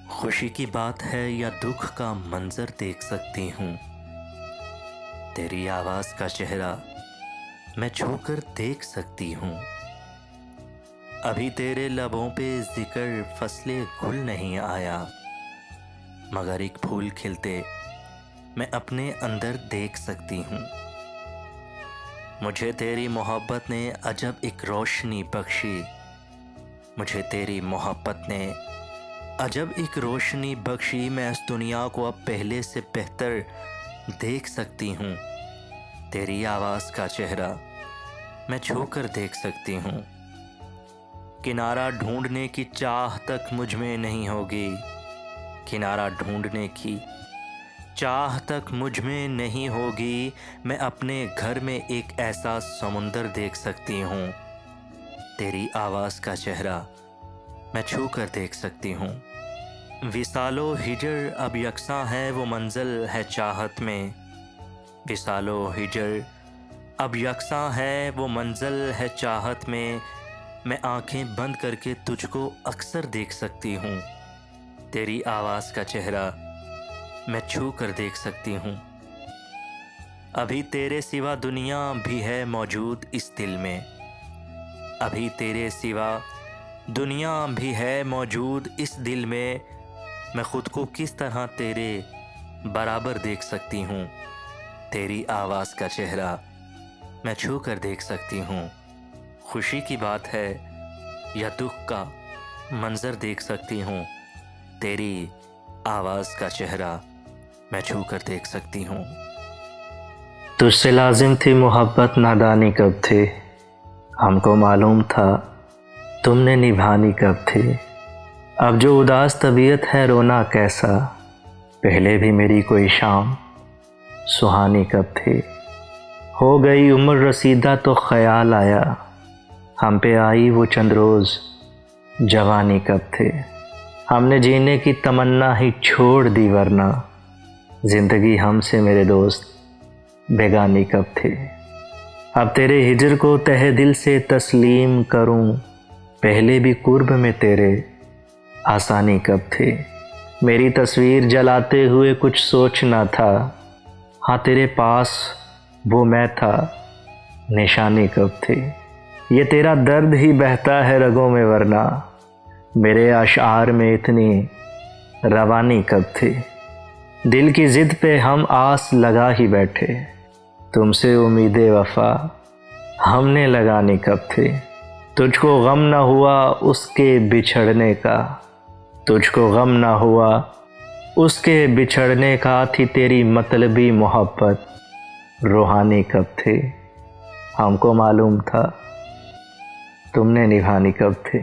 خوشی کی بات ہے یا دکھ کا منظر دیکھ سکتی ہوں، تیری آواز کا چہرہ میں چھو کر دیکھ سکتی ہوں۔ ابھی تیرے لبوں پہ ذکر فصل گل نہیں آیا، مگر ایک پھول کھلتے میں اپنے اندر دیکھ سکتی ہوں۔ مجھے تیری محبت نے عجب ایک روشنی بخشی، مجھے تیری محبت نے عجب ایک روشنی بخشی۔ میں اس دنیا کو اب پہلے سے بہتر دیکھ سکتی ہوں، تیری آواز کا چہرہ میں چھو کر دیکھ سکتی ہوں۔ کنارہ ڈھونڈنے کی چاہ تک مجھ میں نہیں ہوگی، کنارہ ڈھونڈنے کی چاہ تک مجھ میں نہیں ہوگی۔ میں اپنے گھر میں ایک ایسا سمندر دیکھ سکتی ہوں، تیری آواز کا چہرہ میں چھو کر دیکھ سکتی ہوں۔ وصال و ہجر اب یکساں ہے وہ منزل ہے چاہت میں، وصال و ہجر اب یکساں ہے وہ منزل ہے چاہت میں۔ میں آنکھیں بند کر کے تجھ کو اکثر دیکھ سکتی ہوں، تیری آواز کا چہرہ میں چھو کر دیکھ سکتی ہوں۔ ابھی تیرے سوا دنیا بھی ہے موجود اس دل میں، ابھی تیرے سوا دنیا بھی ہے موجود اس دل میں۔ میں خود کو کس طرح تیرے برابر دیکھ سکتی ہوں، تیری آواز کا چہرہ میں چھو کر دیکھ سکتی ہوں۔ خوشی کی بات ہے یا دکھ کا منظر دیکھ سکتی ہوں، تیری آواز کا چہرہ میں چھو کر دیکھ سکتی ہوں۔ تجھ سے لازم تھی محبت نادانی کب تھی، ہم کو معلوم تھا تم نے نبھانی کب تھی۔ اب جو اداس طبیعت ہے رونا کیسا، پہلے بھی میری کوئی شام سہانی کب تھی۔ ہو گئی عمر رسیدہ تو خیال آیا، ہم پہ آئی وہ چند روز جوانی کب تھے۔ ہم نے جینے کی تمنا ہی چھوڑ دی، ورنہ زندگی ہم سے میرے دوست بیگانی کب تھے۔ اب تیرے ہجر کو تہہ دل سے تسلیم کروں، پہلے بھی قرب میں تیرے آسانی کب تھی۔ میری تصویر جلاتے ہوئے کچھ سوچنا تھا، ہاں تیرے پاس وہ میں تھا نشانی کب تھی۔ یہ تیرا درد ہی بہتا ہے رگوں میں، ورنہ میرے اشعار میں اتنی روانی کب تھی۔ دل کی ضد پہ ہم آس لگا ہی بیٹھے، تم سے امید وفا ہم نے لگانی کب تھی۔ تجھ کو غم نہ ہوا اس کے بچھڑنے کا، تجھ کو غم نہ ہوا اس کے بچھڑنے کا، تھی تیری مطلبی محبت روحانی کب تھی۔ ہم کو معلوم تھا تم نے نبھانی کب تھی۔